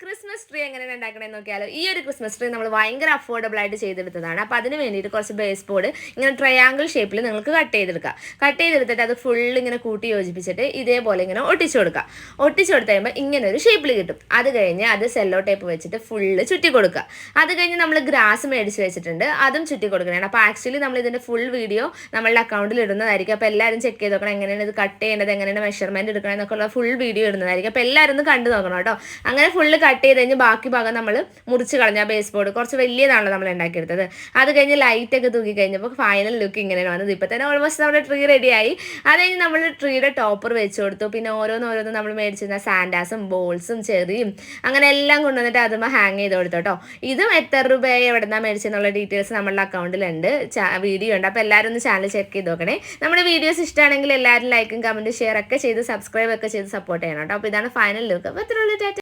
Christmas tree എങ്ങനെയാണ് ഉണ്ടാക്കണമെന്ന് നോക്കിയാലോ. ഈ ഒരു ക്രിസ്മസ് ട്രീ നമ്മൾ ഭയങ്കര അഫോർഡബിൾ ആയിട്ട് ചെയ്തെടുത്തതാണ്. അപ്പോൾ അതിന് വേണ്ടിയിട്ട് കുറച്ച് ബേസ് ബോർഡ് ഇങ്ങനെ ട്രയാങ്കിൾ ഷേപ്പിൽ നിങ്ങൾക്ക് കട്ട് ചെയ്തെടുക്കാം. കട്ട് ചെയ്തെടുത്തിട്ട് അത് ഫുൾ ഇങ്ങനെ കൂട്ടി യോജിപ്പിച്ചിട്ട് ഇതേപോലെ ഇങ്ങനെ ഒട്ടിച്ചു കൊടുക്കുക. ഒട്ടിച്ചു കൊടുത്ത് കഴിയുമ്പോൾ ഇങ്ങനെ ഒരു ഷേപ്പിൽ കിട്ടും. അത് കഴിഞ്ഞ് അത് സെല്ലോ ടേപ്പ് വെച്ചിട്ട് ഫുള്ള് ചുറ്റി കൊടുക്കുക. അത് കഴിഞ്ഞ് നമ്മൾ ഗ്രാസ് മേടിച്ച് വെച്ചിട്ടുണ്ട്, അതും ചുറ്റി കൊടുക്കണം. അപ്പോൾ ആക്ച്വലി നമ്മൾ ഇതിൻ്റെ ഫുൾ വീഡിയോ നമ്മളുടെ അക്കൗണ്ടിൽ ഇടുന്നതായിരിക്കും. അപ്പോൾ എല്ലാവരും ചെക്ക് ചെയ്ത് നോക്കണം എങ്ങനെയാണ് ഇത് കട്ട് ചെയ്യേണ്ടത്, എങ്ങനെയാണ് മെഷർമെൻറ്റ് എടുക്കണം എന്നൊക്കെ ഉള്ള ഫുൾ വീഡിയോ ഇടുന്നതായിരിക്കും. അപ്പോൾ എല്ലാവരും ഒന്ന് കണ്ടു നോക്കണം കേട്ടോ. അങ്ങനെ ഫുള്ള് കട്ട് ചെയ്ത് കഴിഞ്ഞ് ബാക്കി ഭാഗം നമ്മൾ മുറിച്ച് കളഞ്ഞ ബേസ് ബോർഡ് കുറച്ച് വലിയതാണല്ലോ നമ്മൾ ഉണ്ടാക്കിയെടുത്തത്. അത് കഴിഞ്ഞ് ലൈറ്റൊക്കെ തൂക്കി കഴിഞ്ഞപ്പോൾ ഫൈനൽ ലുക്ക് ഇങ്ങനെയാണ് വന്നത്. ഇപ്പോൾ തന്നെ ഓൾമോസ്റ്റ് നമ്മുടെ ട്രീ റെഡിയായി. അത് കഴിഞ്ഞ് നമ്മൾ ട്രീയുടെ ടോപ്പർ വെച്ച് കൊടുത്തു. പിന്നെ ഓരോന്നോരോന്ന് നമ്മൾ മേടിച്ചിരുന്ന സാൻഡാസും ബോൾസും ചെറിയും അങ്ങനെ എല്ലാം കൊണ്ടുവന്നിട്ട് അതുമ്പോൾ ഹാങ് ചെയ്ത് കൊടുത്തു കേട്ടോ. ഇതും എത്ര രൂപയായി എവിടെ നിന്നാണ് മേടിച്ചെന്നുള്ള ഡീറ്റെയിൽസ് നമ്മളുടെ അക്കൗണ്ടിലുണ്ട്, വീഡിയോ ഉണ്ട്. അപ്പോൾ എല്ലാവരും ഒന്ന് ചാനൽ ചെക്ക് ചെയ്ത് നോക്കണേ. നമ്മുടെ വീഡിയോസ് ഇഷ്ടമാണെങ്കിൽ എല്ലാവരും ലൈക്കും കമൻറ്റും ഷെയർ ഒക്കെ ചെയ്ത് സബ്സ്ക്രൈബ് ഒക്കെ ചെയ്ത് സപ്പോർട്ട് ചെയ്യണം കേട്ടോ. അപ്പോൾ ഇതാണ് ഫൈനൽ ലുക്ക്. അപ്പോൾ എത്ര ഉള്ളൂ.